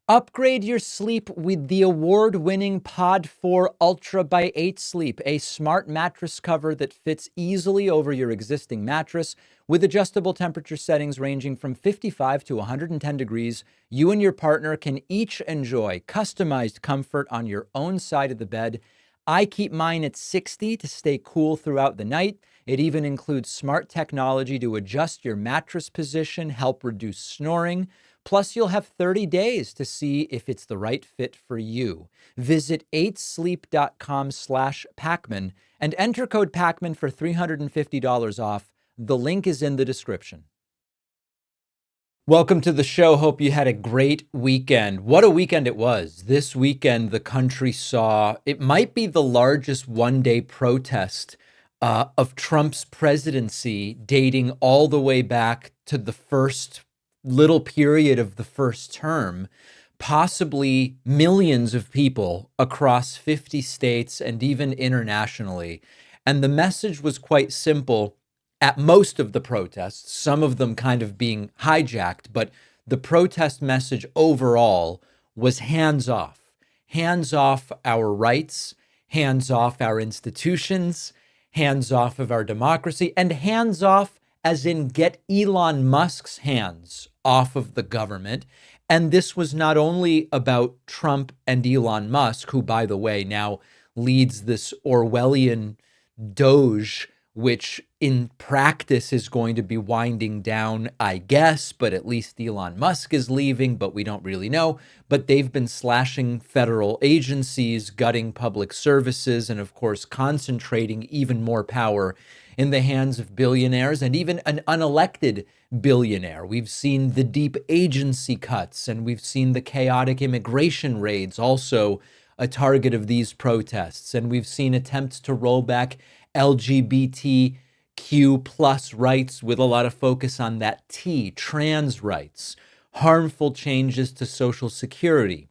Upgrade your sleep with the award-winning Pod 4 Ultra by 8 Sleep, a smart mattress cover that fits easily over your existing mattress with adjustable temperature settings ranging from 55 to 110 degrees. You and your partner can each enjoy customized comfort on your own side of the bed. I keep mine at 60 to stay cool throughout the night. It even includes smart technology to adjust your mattress position, help reduce snoring. Plus, you'll have 30 days to see if it's the right fit for you. Visit 8sleep.com/Pacman and enter code Pacman for $350 off. The link is in the description. Welcome to the show. Hope you had a great weekend. What a weekend it was. This weekend, the country saw, it might be the largest one-day protest of Trump's presidency, dating all the way back to the first little period of the first term. Possibly millions of people across 50 states and even internationally. And the message was quite simple at most of the protests, some of them kind of being hijacked, but the protest message overall was hands off. Hands off our rights, hands off our institutions, hands off of our democracy, and hands off as in get Elon Musk's hands off of the government. And this was not only about Trump and Elon Musk, who, by the way, now leads this Orwellian Doge, which in practice is going to be winding down, I guess, but at least Elon Musk is leaving, but we don't really know. But they've been slashing federal agencies, gutting public services, and of course, concentrating even more power in the hands of billionaires and even an unelected billionaire. We've seen the deep agency cuts, and we've seen the chaotic immigration raids, also a target of these protests. And we've seen attempts to roll back LGBTQ plus rights with a lot of focus on that T, trans rights, harmful changes to Social Security,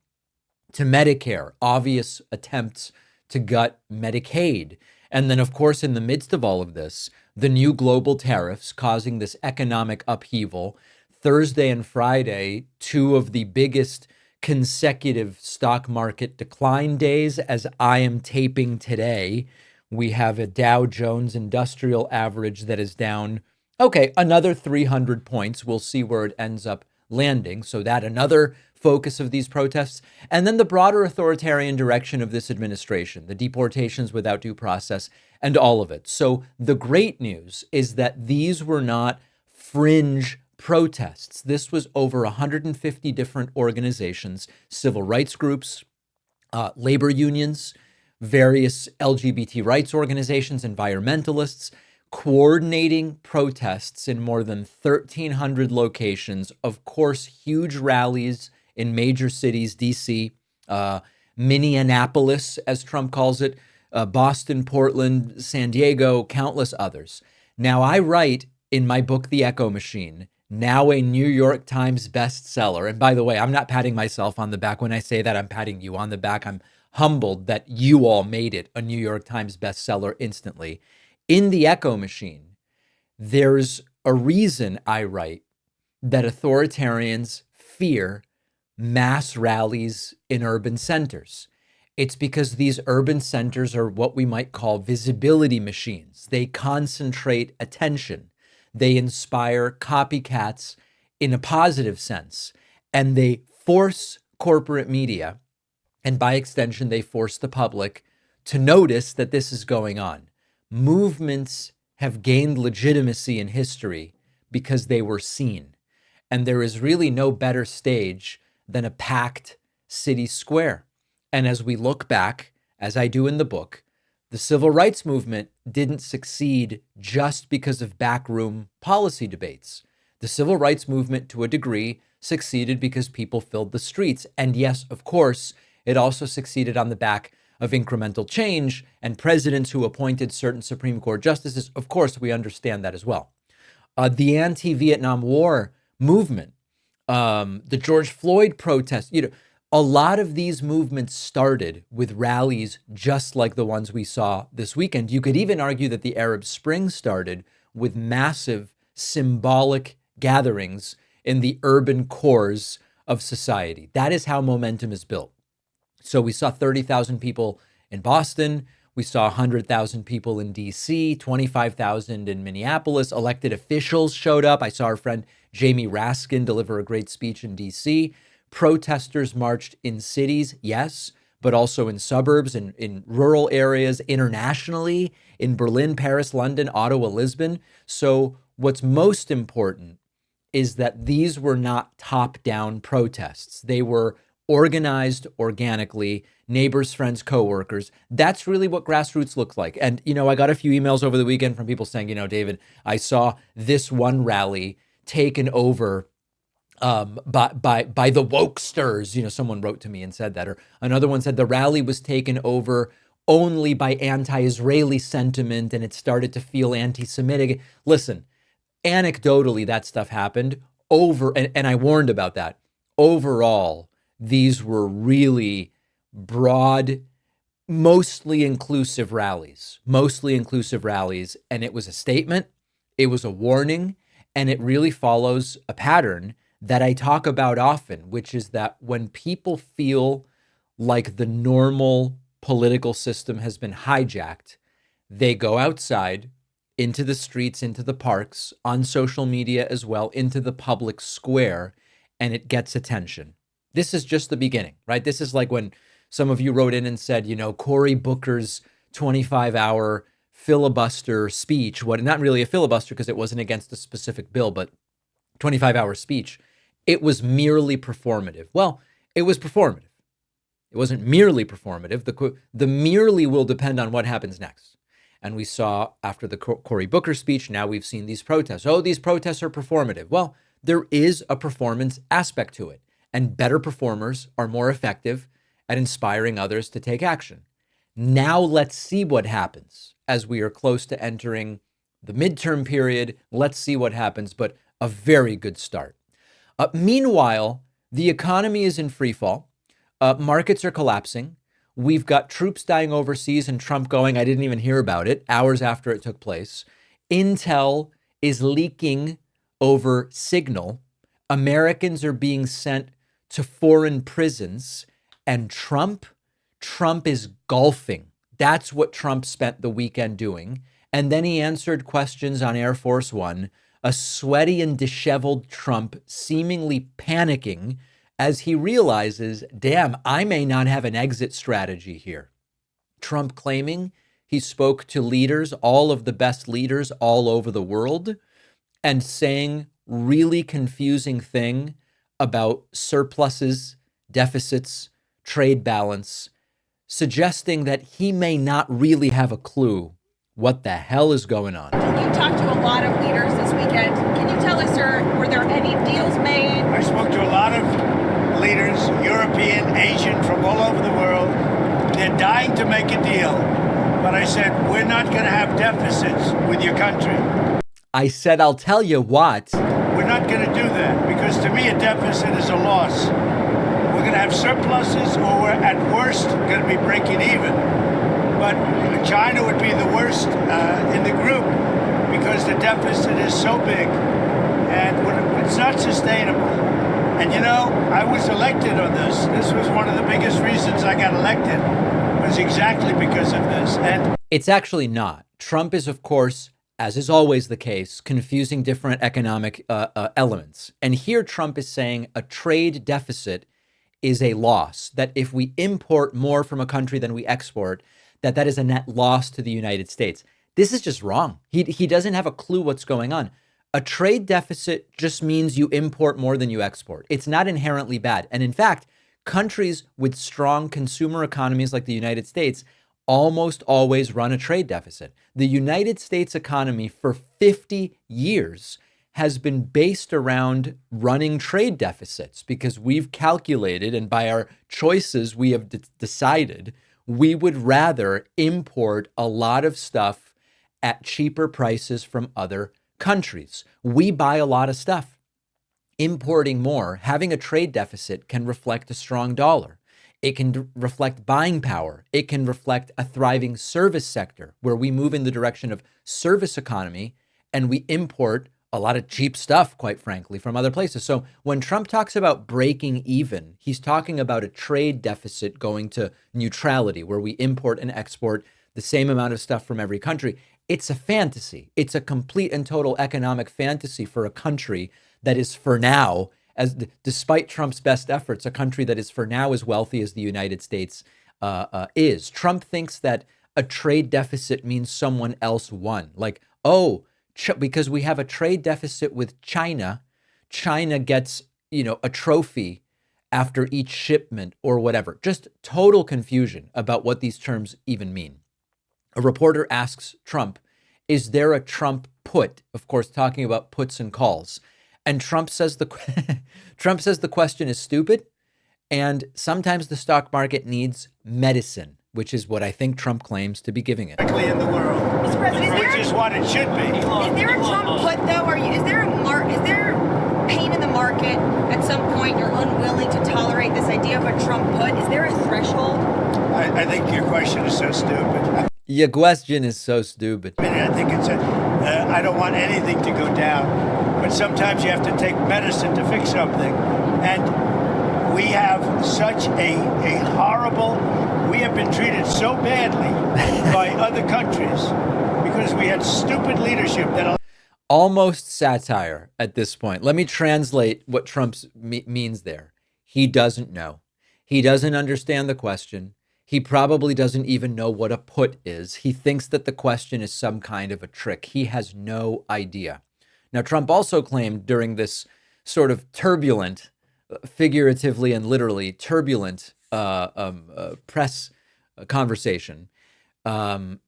to Medicare, obvious attempts to gut Medicaid. And then, of course, in the midst of all of this, the new global tariffs causing this economic upheaval. Thursday and Friday, two of the biggest consecutive stock market decline days as I am taping today. We have a Dow Jones Industrial Average that is down, another 300 points. We'll see where it ends up landing. So that another focus of these protests. And then the broader authoritarian direction of this administration, the deportations without due process, and all of it. So the great news is that these were not fringe protests. This was over 150 different organizations, civil rights groups, labor unions, various LGBT rights organizations, environmentalists, coordinating protests in more than 1,300 locations. Of course, huge rallies in major cities, DC, Minneapolis, as Trump calls it, Boston, Portland, San Diego, countless others. Now, I write in my book, The Echo Machine, now a New York Times bestseller. And by the way, I'm not patting myself on the back. When I say that, I'm patting you on the back. I'm humbled that you all made it a New York Times bestseller instantly. In The Echo Machine, there's a reason I write that authoritarians fear mass rallies in urban centers. It's because these urban centers are what we might call visibility machines. They concentrate attention. They inspire copycats in a positive sense, and they force corporate media, and by extension, they force the public to notice that this is going on. Movements have gained legitimacy in history because they were seen. And there is really no better stage than a packed city square. And as we look back, as I do in the book, the civil rights movement didn't succeed just because of backroom policy debates. The civil rights movement, to a degree, succeeded because people filled the streets. And yes, of course, it also succeeded on the back of incremental change and presidents who appointed certain Supreme Court justices. Of course, we understand that as well. The anti-Vietnam War movement, the George Floyd protests, a lot of these movements started with rallies just like the ones we saw this weekend. You could even argue that the Arab Spring started with massive symbolic gatherings in the urban cores of society. That is how momentum is built. So we saw 30,000 people in Boston. We saw 100,000 people in DC, 25,000 in Minneapolis. Elected officials showed up. I saw our friend Jamie Raskin deliver a great speech in DC. Protesters marched in cities, yes, but also in suburbs, in rural areas, internationally, in Berlin, Paris, London, Ottawa, Lisbon. So what's most important is that these were not top-down protests. They were organized organically, neighbors, friends, coworkers. That's really what grassroots looks like. And, I got a few emails over the weekend from people saying, David, I saw this one rally taken over by the wokesters. Someone wrote to me and said that, or another one said the rally was taken over only by anti-Israeli sentiment and it started to feel anti-Semitic. Listen, anecdotally, that stuff happened and I warned about that. Overall, these were really broad, mostly inclusive rallies, and it was a statement, it was a warning, and it really follows a pattern that I talk about often, which is that when people feel like the normal political system has been hijacked, they go outside into the streets, into the parks, on social media as well, into the public square, and it gets attention. This is just the beginning, right? This is like when some of you wrote in and said, Cory Booker's 25-hour filibuster speech, not really a filibuster because it wasn't against a specific bill, but 25-hour speech, it was merely performative. Well, it was performative. It wasn't merely performative. The merely will depend on what happens next. And we saw after the Cory Booker speech, now we've seen these protests. Oh, these protests are performative. Well, there is a performance aspect to it. And better performers are more effective at inspiring others to take action. Now let's see what happens as we are close to entering the midterm period. Let's see what happens, but a very good start. Meanwhile, the economy is in free fall. Markets are collapsing. We've got troops dying overseas and Trump going, I didn't even hear about it, hours after it took place. Intel is leaking over Signal. Americans are being sent to foreign prisons, and Trump is golfing. That's what Trump spent the weekend doing. And then he answered questions on Air Force One, a sweaty and disheveled Trump seemingly panicking as he realizes, damn, I may not have an exit strategy here. Trump claiming he spoke to leaders, all of the best leaders all over the world, and saying really confusing thing about surpluses, deficits, trade balance, suggesting that he may not really have a clue what the hell is going on. You talked to a lot of leaders this weekend. Can you tell us, sir, were there any deals made? I spoke to a lot of leaders, European, Asian, from all over the world. They're dying to make a deal. But I said, we're not going to have deficits with your country. I said, I'll tell you what. We're not going to do that because to me a deficit is a loss. We're going to have surpluses or we're at worst going to be breaking even. But China would be the worst in the group because the deficit is so big and it's not sustainable. And I was elected on this. This was one of the biggest reasons I got elected was exactly because of this. And it's actually not. Trump is, of course, as is always the case, confusing different economic elements. And here Trump is saying a trade deficit is a loss, that if we import more from a country than we export, that is a net loss to the United States. This is just wrong. He doesn't have a clue what's going on. A trade deficit just means you import more than you export. It's not inherently bad. And in fact, countries with strong consumer economies like the United States almost always run a trade deficit. The United States economy for 50 years has been based around running trade deficits because we've calculated, and by our choices, we have decided we would rather import a lot of stuff at cheaper prices from other countries. We buy a lot of stuff. Importing more, having a trade deficit can reflect a strong dollar. It can reflect buying power. It can reflect a thriving service sector where we move in the direction of service economy and we import a lot of cheap stuff, quite frankly, from other places. So when Trump talks about breaking even, he's talking about a trade deficit going to neutrality, where we import and export the same amount of stuff from every country. It's a fantasy. It's a complete and total economic fantasy for a country that is for now, despite Trump's best efforts, a country that is for now as wealthy as the United States is. Trump thinks that a trade deficit means someone else won. Like, because we have a trade deficit with China, China gets, a trophy after each shipment or whatever. Just total confusion about what these terms even mean. A reporter asks Trump, is there a Trump put? Of course, talking about puts and calls. And Trump says the question is stupid. And sometimes the stock market needs medicine, which is what I think Trump claims to be giving it. In the world, Mr. President, which is what it should be. is there a Trump put though? Is there pain in the market at some point? You're unwilling to tolerate this idea of a Trump put. Is there a threshold? I think your question is so stupid. Your question is so stupid. I think I don't want anything to go down, but sometimes you have to take medicine to fix something. And we have such a horrible, we have been treated so badly by other countries because we had stupid leadership that... Almost satire at this point. Let me translate what Trump means there. He doesn't know. He doesn't understand the question. He probably doesn't even know what a put is. He thinks that the question is some kind of a trick. He has no idea. Now, Trump also claimed during this sort of turbulent, figuratively and literally turbulent press conversation,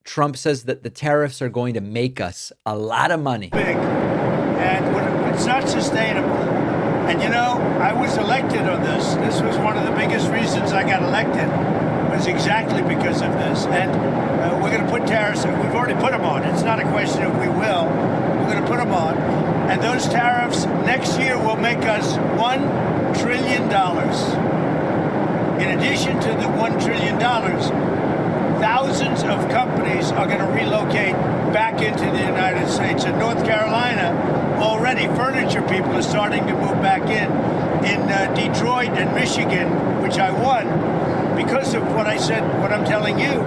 Trump says that the tariffs are going to make us a lot of money. Big, and it's not sustainable. And I was elected on this. This was one of the biggest reasons I got elected, was exactly because of this. And we're going to put tariffs, we've already put them on. It's not a question of we will. We're going to put them on. And those tariffs next year will make us $1 trillion. In addition to the $1 trillion, thousands of companies are going to relocate back into the United States. In North Carolina, already furniture people are starting to move back in. In Detroit and Michigan, which I won, because of what I said, what I'm telling you,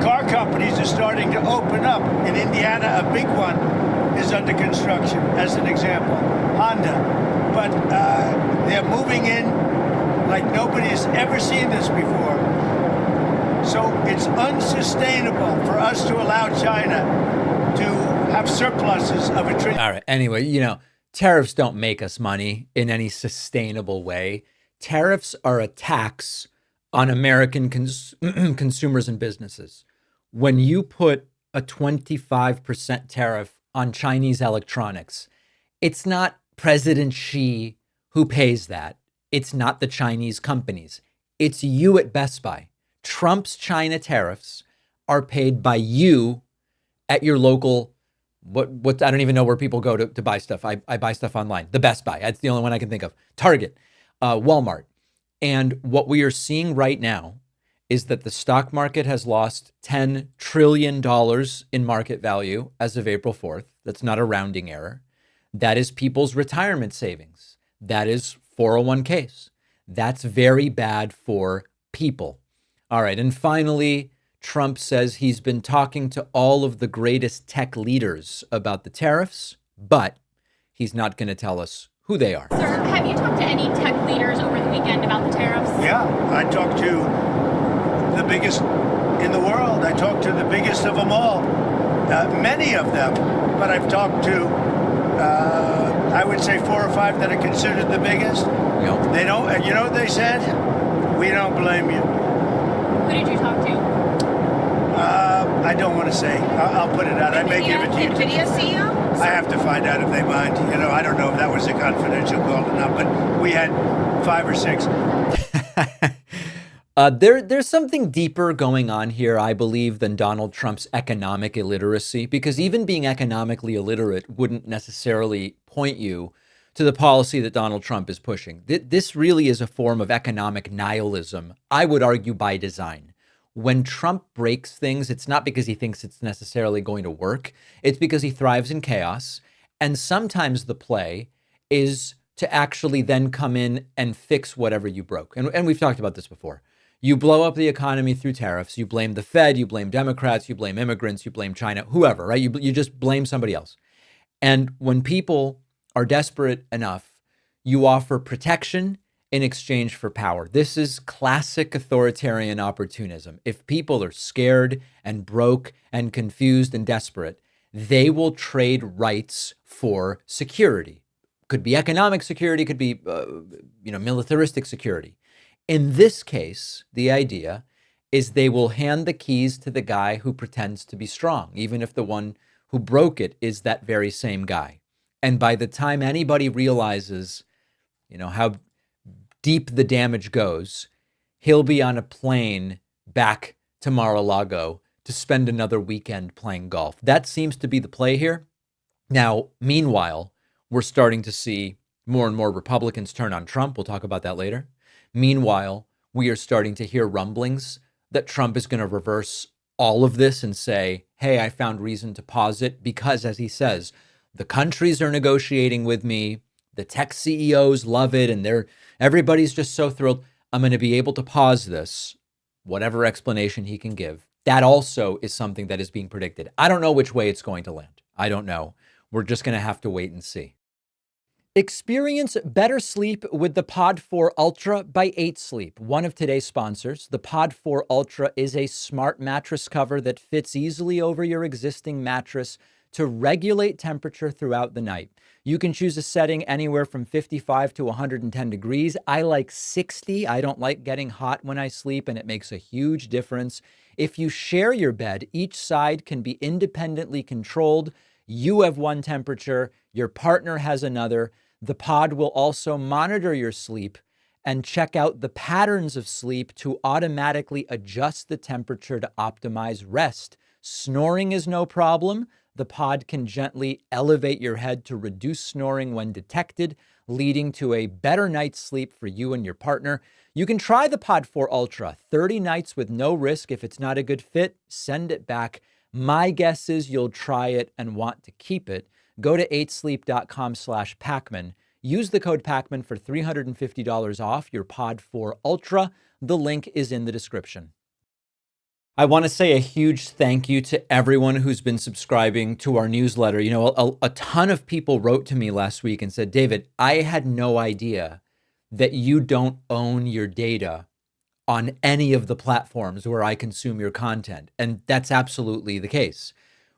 car companies are starting to open up. In Indiana, a big one is under construction, as an example, Honda. But they're moving in like nobody has ever seen this before. So it's unsustainable for us to allow China to have surpluses of $1 trillion. All right. Anyway, tariffs don't make us money in any sustainable way. Tariffs are a tax on American consumers and businesses. When you put a 25% tariff on Chinese electronics, it's not President Xi who pays that. It's not the Chinese companies. It's you at Best Buy. Trump's China tariffs are paid by you at your local, what I don't even know where people go to buy stuff. I buy stuff online. The Best Buy. That's the only one I can think of. Target, Walmart. And what we are seeing right now is that the stock market has lost $10 trillion in market value as of April 4th. That's not a rounding error. That is people's retirement savings. That is 401ks. That's very bad for people. All right. And finally, Trump says he's been talking to all of the greatest tech leaders about the tariffs, but he's not going to tell us who they are. Sir, have you talked to any tech leaders over the weekend about the tariffs? Yeah, I talked to the biggest in the world. I talked to the biggest of them all, many of them, but I've talked to, I would say 4 or 5 that are considered the biggest. Yep. They don't, you know what they said? We don't blame you. Who did you talk to? I don't want to say. I'll put it out. I may give it to you. NVIDIA CEO? I have to find out if they mind. I don't know if that was a confidential call or not, but we had 5 or 6. There's something deeper going on here, I believe, than Donald Trump's economic illiteracy, because even being economically illiterate wouldn't necessarily point you to the policy that Donald Trump is pushing. This really is a form of economic nihilism, I would argue, by design. When Trump breaks things, it's not because he thinks it's necessarily going to work. It's because he thrives in chaos. And sometimes the play is to actually then come in and fix whatever you broke. And we've talked about this before. You blow up the economy through tariffs. You blame the Fed, you blame Democrats, you blame immigrants, you blame China, whoever, right? You just blame somebody else. And when people are desperate enough, you offer protection in exchange for power. This is classic authoritarian opportunism. If people are scared and broke and confused and desperate, they will trade rights for security. Could be economic security, could be militaristic security. In this case, the idea is they will hand the keys to the guy who pretends to be strong, even if the one who broke it is that very same guy. And by the time anybody realizes, how deep the damage goes, he'll be on a plane back to Mar-a-Lago to spend another weekend playing golf. That seems to be the play here. Now, meanwhile, we're starting to see more and more Republicans turn on Trump. We'll talk about that later. Meanwhile, we are starting to hear rumblings that Trump is going to reverse all of this and say, hey, I found reason to pause it because, as he says, the countries are negotiating with me. The tech CEOs love it, and everybody's just so thrilled. I'm going to be able to pause this, whatever explanation he can give. That also is something that is being predicted. I don't know which way it's going to land. I don't know. We're just going to have to wait and see. Experience better sleep with the Pod 4 Ultra by 8 Sleep, one of today's sponsors. The Pod 4 Ultra is a smart mattress cover that fits easily over your existing mattress to regulate temperature throughout the night. You can choose a setting anywhere from 55 to 110 degrees. I like 60. I don't like getting hot when I sleep, and it makes a huge difference. If you share your bed, each side can be independently controlled. You have one temperature, your partner has another. The pod will also monitor your sleep and check out the patterns of sleep to automatically adjust the temperature to optimize rest. Snoring is no problem. The pod can gently elevate your head to reduce snoring when detected, leading to a better night's sleep for you and your partner. You can try the Pod 4 Ultra, 30 nights with no risk. If it's not a good fit, send it back. My guess is you'll try it and want to keep it. Go to 8sleep.com/Pacman. Use the code Pacman for $350 off your Pod 4 Ultra. The link is in the description. I want to say a huge thank you to everyone who's been subscribing to our newsletter. A ton of people wrote to me last week and said, David, I had no idea that you don't own your data on any of the platforms where I consume your content. And that's absolutely the case.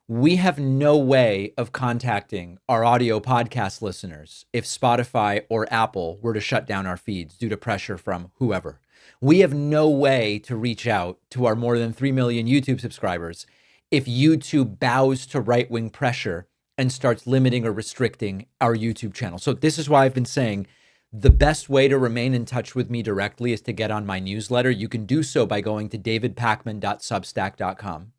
We have no way of contacting our audio podcast listeners if Spotify or Apple were to shut down our feeds due to pressure from whoever. We have no way to reach out to our more than 3 million YouTube subscribers if YouTube bows to right-wing pressure and starts limiting or restricting our YouTube channel. So this is why I've been saying the best way to remain in touch with me directly is to get on my newsletter. You can do so by going to davidpacman.substack.com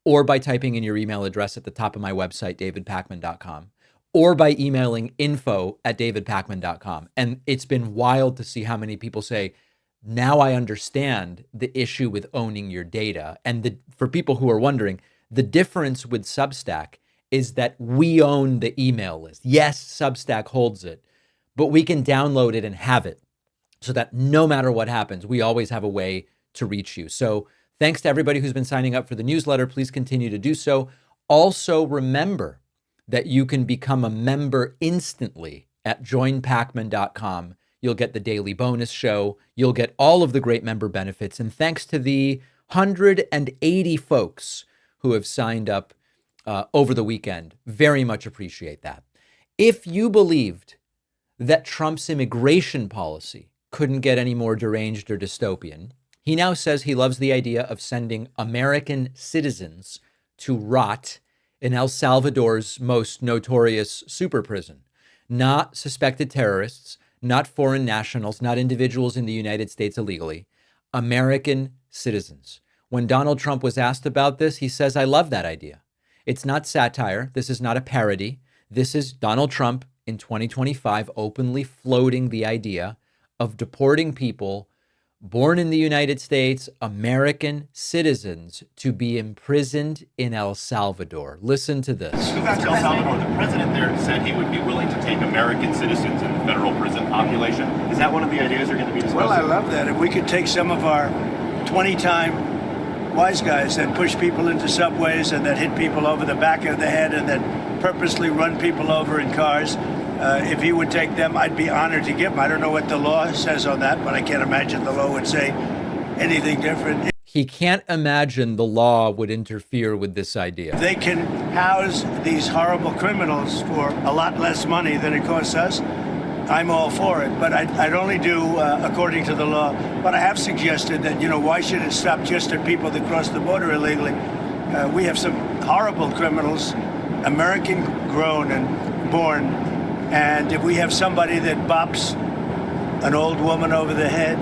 or by typing in your email address at the top of my website, davidpacman.com, or by emailing info@davidpacman.com. And it's been wild to see how many people say, now I understand the issue with owning your data. And for people who are wondering, the difference with Substack is that we own the email list. Yes, Substack holds it, but we can download it and have it so that no matter what happens, we always have a way to reach you. So thanks to everybody who's been signing up for the newsletter. Please continue to do so. Also, remember that you can become a member instantly at joinpacman.com. You'll get the daily bonus show. You'll get all of the great member benefits. And thanks to the 180 folks who have signed up over the weekend, very much appreciate that. If you believed that Trump's immigration policy couldn't get any more deranged or dystopian, he now says he loves the idea of sending American citizens to rot in El Salvador's most notorious super prison. Not suspected terrorists, not foreign nationals, not individuals in the United States illegally, American citizens. When Donald Trump was asked about this, he says, I love that idea. It's not satire. This is not a parody. This is Donald Trump in 2025 openly floating the idea of deporting people born in the United States, American citizens to be imprisoned in El Salvador. Listen to this. Back to El Salvador, the president there said he would be willing to take American citizens in the federal prison population. Is that one of the ideas you're going to be discussing? Well, I love that. If we could take some of our 20-time wise guys that push people into subways and that hit people over the back of the head and that purposely run people over in cars, if he would take them, I'd be honored to give them. I don't know what the law says on that, but I can't imagine the law would say anything different. He can't imagine the law would interfere with this idea. They can house these horrible criminals for a lot less money than it costs us. I'm all for it, but I'd only do according to the law. But I have suggested that, why should it stop just at people that cross the border illegally? We have some horrible criminals, American grown and born. And if we have somebody that bops an old woman over the head,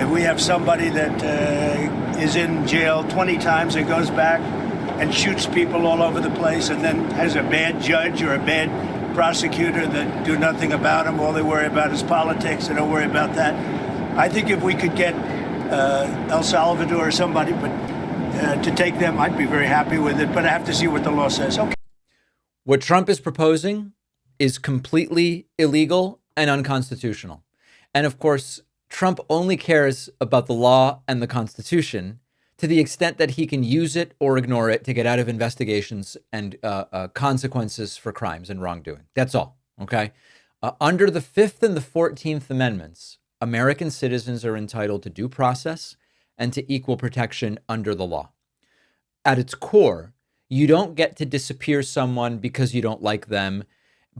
if we have somebody that is in jail 20 times and goes back and shoots people all over the place and then has a bad judge or a bad prosecutor that do nothing about him, all they worry about is politics, they don't worry about that. I think if we could get El Salvador or somebody to take them, I'd be very happy with it, but I have to see what the law says. Okay. What Trump is proposing is completely illegal and unconstitutional. And of course, Trump only cares about the law and the Constitution to the extent that he can use it or ignore it to get out of investigations and consequences for crimes and wrongdoing. That's all, okay? Under the 5th and the 14th Amendments, American citizens are entitled to due process and to equal protection under the law. At its core, you don't get to disappear someone because you don't like them,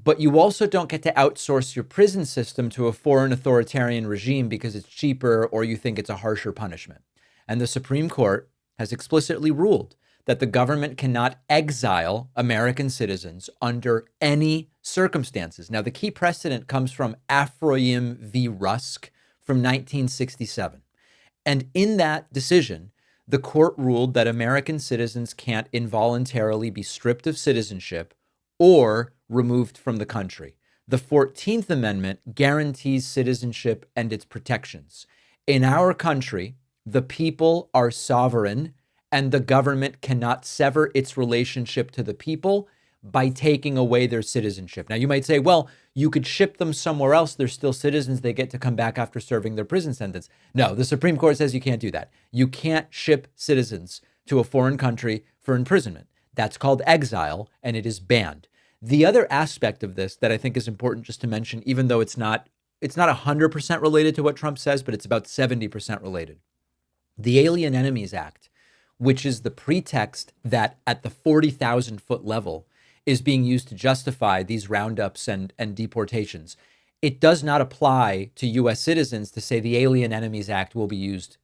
but you also don't get to outsource your prison system to a foreign authoritarian regime because it's cheaper or you think it's a harsher punishment. And the Supreme Court has explicitly ruled that the government cannot exile American citizens under any circumstances. Now, the key precedent comes from Afroyim v. Rusk from 1967. And in that decision, the court ruled that American citizens can't involuntarily be stripped of citizenship or removed from the country. The 14th Amendment guarantees citizenship and its protections. In our country, the people are sovereign, and the government cannot sever its relationship to the people by taking away their citizenship. Now, you might say, well, you could ship them somewhere else. They're still citizens. They get to come back after serving their prison sentence. No, the Supreme Court says you can't do that. You can't ship citizens to a foreign country for imprisonment. That's called exile, and it is banned. The other aspect of this that I think is important just to mention, even though it's not 100% related to what Trump says, but it's about 70% related. The Alien Enemies Act, which is the pretext that at the 40,000 foot level is being used to justify these roundups and deportations. It does not apply to U.S. citizens to say the Alien Enemies Act will be used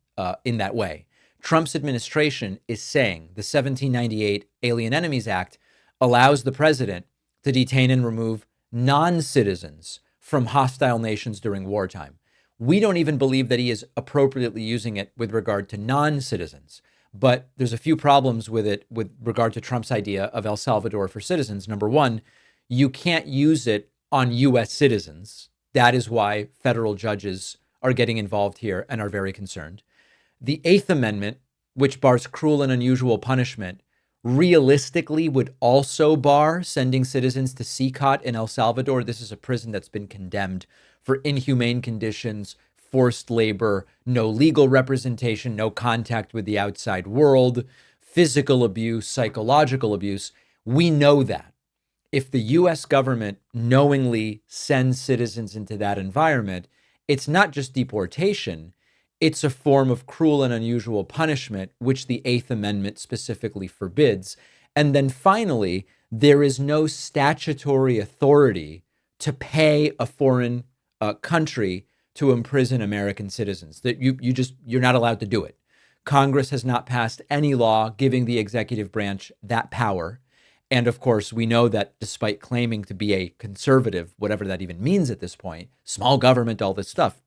in that way. Trump's administration is saying the 1798 Alien Enemies Act allows the president to detain and remove non-citizens from hostile nations during wartime. We don't even believe that he is appropriately using it with regard to non-citizens. But there's a few problems with it with regard to Trump's idea of El Salvador for citizens. Number one, you can't use it on U.S. citizens. That is why federal judges are getting involved here and are very concerned. The Eighth Amendment, which bars cruel and unusual punishment, realistically would also bar sending citizens to CCOT in El Salvador. This is a prison that's been condemned for inhumane conditions, forced labor, no legal representation, no contact with the outside world, physical abuse, psychological abuse. We know that. If the U.S. government knowingly sends citizens into that environment, it's not just deportation, it's a form of cruel and unusual punishment, which the Eighth Amendment specifically forbids. And then finally, there is no statutory authority to pay a foreign country to imprison American citizens. That you're not allowed to do it. Congress has not passed any law giving the executive branch that power. And of course, we know that despite claiming to be a conservative, whatever that even means at this point, small government, all this stuff,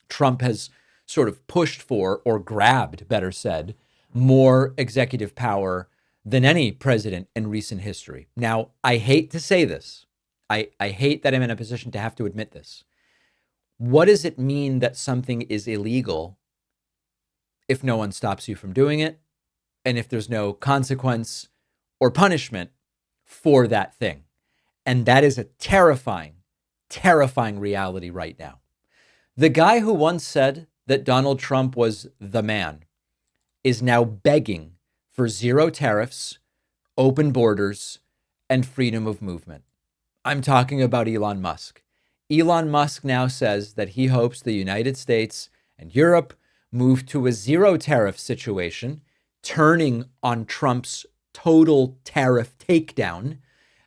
Trump has sort of pushed for, or grabbed, better said, more executive power than any president in recent history. Now, I hate to say this. I hate that I'm in a position to have to admit this. What does it mean that something is illegal if no one stops you from doing it, and if there's no consequence or punishment for that thing. And that is a terrifying, terrifying reality right now. The guy who once said that Donald Trump was the man is now begging for zero tariffs, open borders, and freedom of movement. I'm talking about Elon Musk. Elon Musk now says that he hopes the United States and Europe move to a zero tariff situation, turning on Trump's total tariff takedown.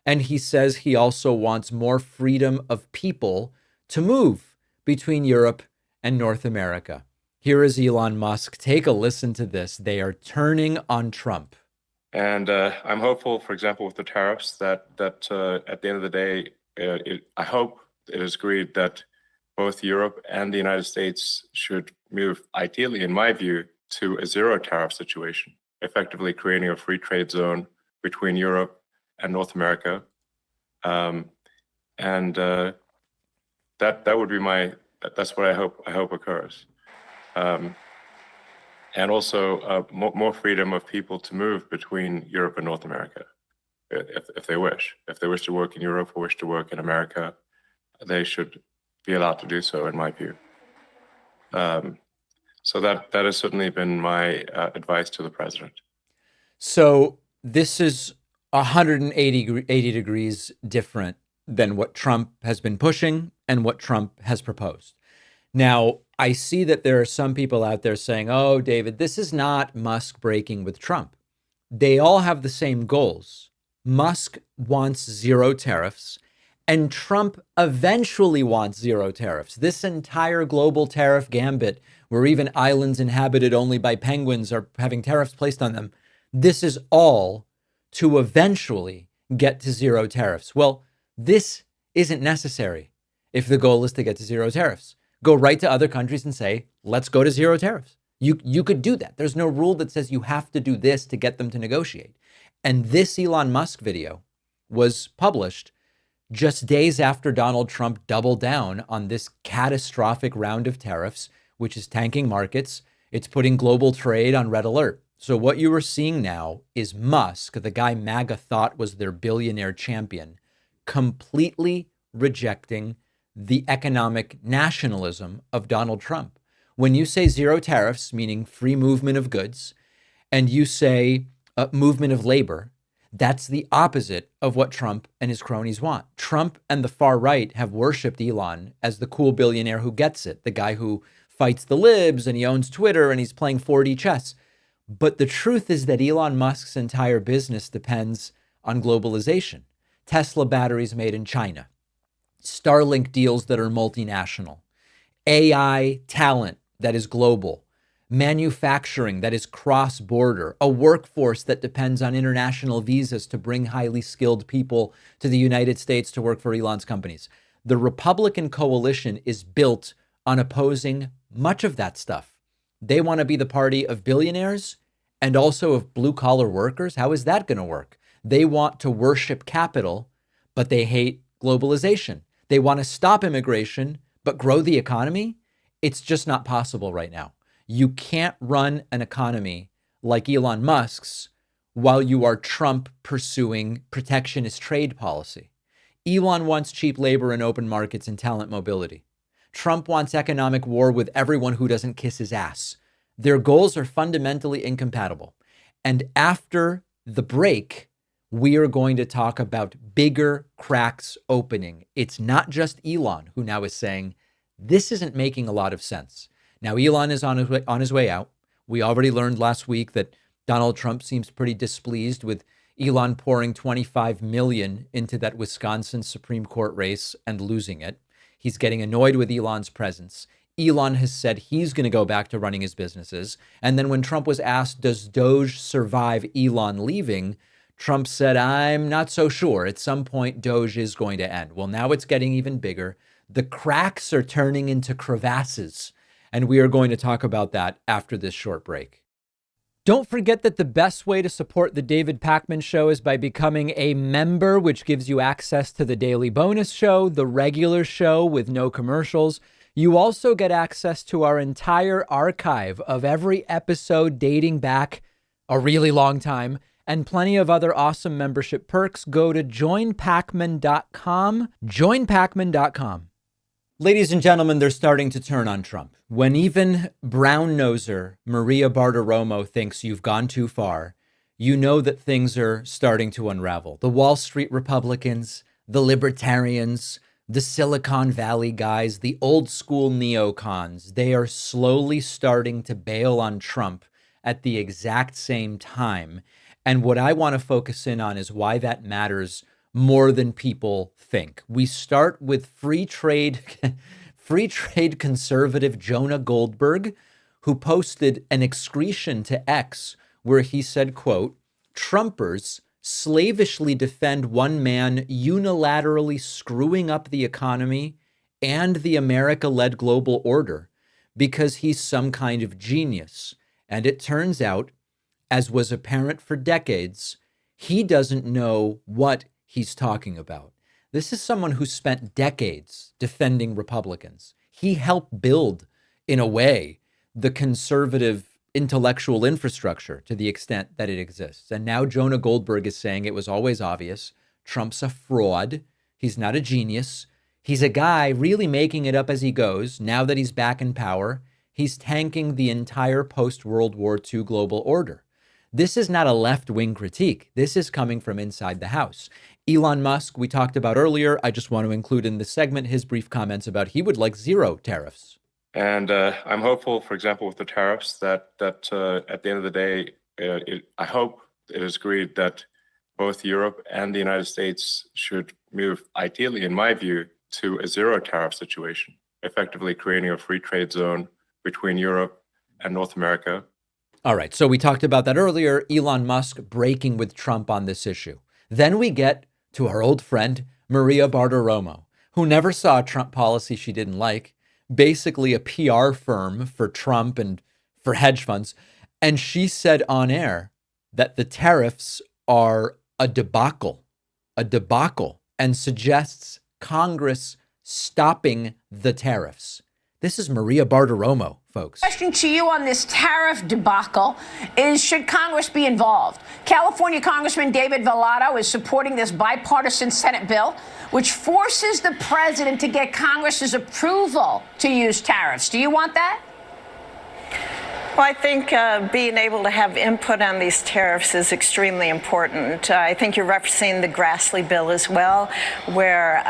And he says he also wants more freedom of people to move between Europe and North America. Here is Elon Musk. Take a listen to this. They are turning on Trump. And I'm hopeful, for example, with the tariffs, that at the end of the day, I hope it is agreed that both Europe and the United States should move, ideally, in my view, to a zero tariff situation, effectively creating a free trade zone between Europe and North America. And that would be that's what I hope occurs. And also more freedom of people to move between Europe and North America, if they wish. If they wish to work in Europe or wish to work in America, they should be allowed to do so, in my view. So that has certainly been my advice to the president. So this is 180 degrees different than what Trump has been pushing and what Trump has proposed. Now, I see that there are some people out there saying, oh, David, this is not Musk breaking with Trump. They all have the same goals. Musk wants zero tariffs, and Trump eventually wants zero tariffs. This entire global tariff gambit, where even islands inhabited only by penguins are having tariffs placed on them, this is all to eventually get to zero tariffs. Well, this isn't necessary if the goal is to get to zero tariffs. Go right to other countries and say, let's go to zero tariffs. You could do that. There's no rule that says you have to do this to get them to negotiate. And this Elon Musk video was published just days after Donald Trump doubled down on this catastrophic round of tariffs, which is tanking markets. It's putting global trade on red alert. So what you are seeing now is Musk, the guy MAGA thought was their billionaire champion, completely rejecting the economic nationalism of Donald Trump. When you say zero tariffs, meaning free movement of goods, and you say movement of labor, that's the opposite of what Trump and his cronies want. Trump and the far right have worshipped Elon as the cool billionaire who gets it, the guy who fights the libs and he owns Twitter and he's playing 4D chess. But the truth is that Elon Musk's entire business depends on globalization. Tesla batteries made in China, Starlink deals that are multinational, AI talent that is global, manufacturing that is cross-border, a workforce that depends on international visas to bring highly skilled people to the United States to work for Elon's companies. The Republican coalition is built on opposing much of that stuff. They want to be the party of billionaires and also of blue-collar workers. How is that going to work? They want to worship capital, but they hate globalization. They want to stop immigration, but grow the economy. It's just not possible right now. You can't run an economy like Elon Musk's while you are Trump pursuing protectionist trade policy. Elon wants cheap labor and open markets and talent mobility. Trump wants economic war with everyone who doesn't kiss his ass. Their goals are fundamentally incompatible. And after the break, we are going to talk about bigger cracks opening. It's not just Elon who now is saying, this isn't making a lot of sense. Now, Elon is on his way out. We already learned last week that Donald Trump seems pretty displeased with Elon pouring $25 million into that Wisconsin Supreme Court race and losing it. He's getting annoyed with Elon's presence. Elon has said he's going to go back to running his businesses. And then when Trump was asked, does Doge survive Elon leaving? Trump said, I'm not so sure. At some point, Doge is going to end. Well, now it's getting even bigger. The cracks are turning into crevasses. And we are going to talk about that after this short break. Don't forget that the best way to support the David Pakman Show is by becoming a member, which gives you access to the daily bonus show, the regular show with no commercials. You also get access to our entire archive of every episode dating back a really long time and plenty of other awesome membership perks. Go to joinpacman.com, joinpacman.com. Ladies and gentlemen, they're starting to turn on Trump. When even brown-noser Maria Bartiromo thinks you've gone too far, you know that things are starting to unravel. The Wall Street Republicans, the libertarians, the Silicon Valley guys, the old school neocons, they are slowly starting to bail on Trump at the exact same time. And what I want to focus in on is why that matters more than people think. We start with free trade conservative Jonah Goldberg, who posted an excretion to X where he said, quote, "Trumpers slavishly defend one man unilaterally screwing up the economy and the America-led global order because he's some kind of genius. And it turns out, as was apparent for decades, he doesn't know what he's talking about." This is someone who spent decades defending Republicans. He helped build, in a way, the conservative intellectual infrastructure to the extent that it exists. And now Jonah Goldberg is saying it was always obvious. Trump's a fraud. He's not a genius. He's a guy really making it up as he goes. Now that he's back in power, he's tanking the entire post-World War II global order. This is not a left-wing critique. This is coming from inside the house. Elon Musk, we talked about earlier. I just want to include in this segment his brief comments about he would like zero tariffs. And I'm hopeful, for example, with the tariffs, that at the end of the day, I hope it is agreed that both Europe and the United States should move, ideally, in my view, to a zero tariff situation, effectively creating a free trade zone between Europe and North America. All right, so we talked about that earlier, Elon Musk breaking with Trump on this issue. Then we get to our old friend, Maria Bartiromo, who never saw a Trump policy she didn't like, basically a PR firm for Trump and for hedge funds. And she said on air that the tariffs are a debacle, and suggests Congress stopping the tariffs. This is Maria Bartiromo, folks. Question to you on this tariff debacle is, should Congress be involved? California Congressman David Vallado is supporting this bipartisan Senate bill, which forces the president to get Congress's approval to use tariffs. Do you want that? Well, I think being able to have input on these tariffs is extremely important. I think you're referencing the Grassley bill as well, where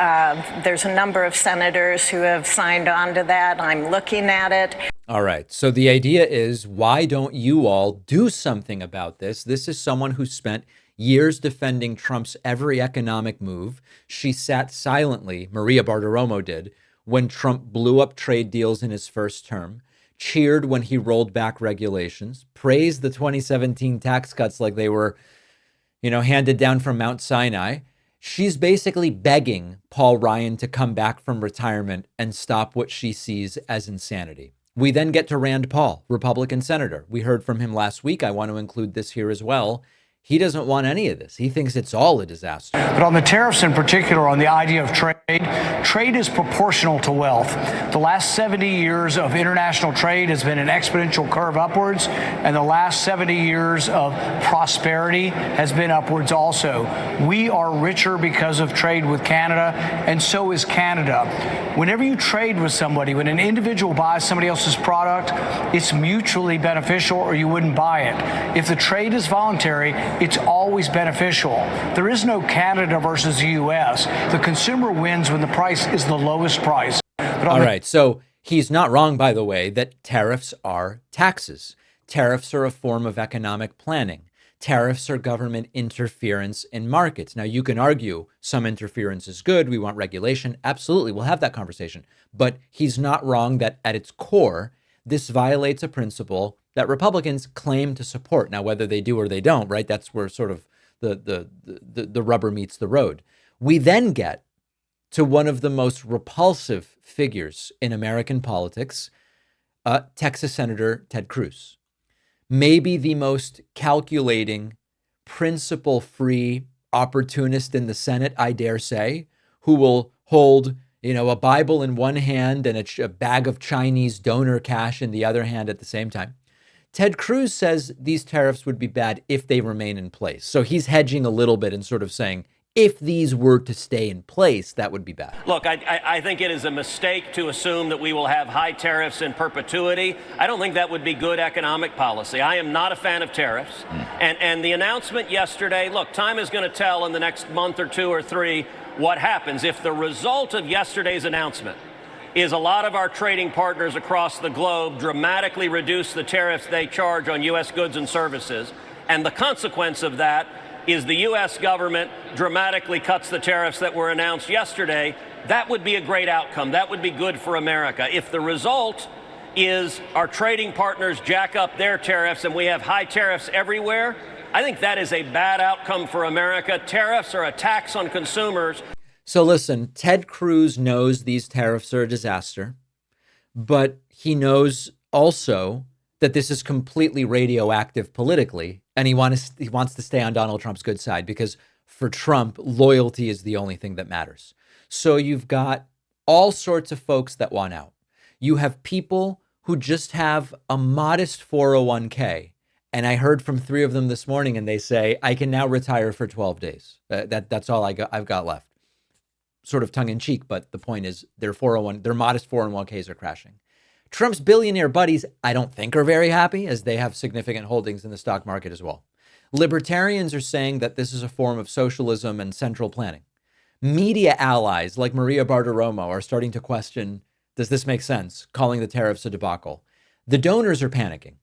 there's a number of senators who have signed on to that. I'm looking at it. All right. So the idea is, why don't you all do something about this? This is someone who spent years defending Trump's every economic move. She sat silently, Maria Bartiromo did, when Trump blew up trade deals in his first term, cheered when he rolled back regulations, praised the 2017 tax cuts like they were, handed down from Mount Sinai. She's basically begging Paul Ryan to come back from retirement and stop what she sees as insanity. We then get to Rand Paul, Republican senator. We heard from him last week. I want to include this here as well. He doesn't want any of this. He thinks it's all a disaster. But on the tariffs in particular, on the idea of trade is proportional to wealth. The last 70 years of international trade has been an exponential curve upwards, and the last 70 years of prosperity has been upwards also. We are richer because of trade with Canada, and so is Canada. Whenever you trade with somebody, when an individual buys somebody else's product, it's mutually beneficial, or you wouldn't buy it. If the trade is voluntary, it's always beneficial. There is no Canada versus the U.S. The consumer wins when the price is the lowest price. All right. So he's not wrong, by the way, that tariffs are taxes. Tariffs are a form of economic planning. Tariffs are government interference in markets. Now, you can argue some interference is good. We want regulation. Absolutely. We'll have that conversation. But he's not wrong that at its core, this violates a principle that Republicans claim to support. Now, whether they do or they don't, right? That's where sort of the rubber meets the road. We then get to one of the most repulsive figures in American politics, Texas Senator Ted Cruz. Maybe the most calculating, principle-free opportunist in the Senate, I dare say, who will hold, a Bible in one hand and a bag of Chinese donor cash in the other hand at the same time. Ted Cruz says these tariffs would be bad if they remain in place. So he's hedging a little bit and sort of saying, if these were to stay in place, that would be bad. Look, I think it is a mistake to assume that we will have high tariffs in perpetuity. I don't think that would be good economic policy. I am not a fan of tariffs. And the announcement yesterday, look, time is going to tell in the next month or two or three what happens. If the result of yesterday's announcement is a lot of our trading partners across the globe dramatically reduce the tariffs they charge on U.S. goods and services, and the consequence of that is the U.S. government dramatically cuts the tariffs that were announced yesterday, that would be a great outcome. That would be good for America. If the result is our trading partners jack up their tariffs and we have high tariffs everywhere, I think that is a bad outcome for America. Tariffs are a tax on consumers. So listen, Ted Cruz knows these tariffs are a disaster, but he knows also that this is completely radioactive politically, and he wants to stay on Donald Trump's good side because for Trump, loyalty is the only thing that matters. So you've got all sorts of folks that want out. You have people who just have a modest 401k, and I heard from 3 of them this morning, and they say, I can now retire for 12 days. That's all I've got left. Sort of tongue in cheek, but the point is their modest 401ks are crashing. Trump's billionaire buddies, I don't think are very happy as they have significant holdings in the stock market as well. Libertarians are saying that this is a form of socialism and central planning. Media allies like Maria Bartiromo are starting to question, does this make sense? Calling the tariffs a debacle. The donors are panicking.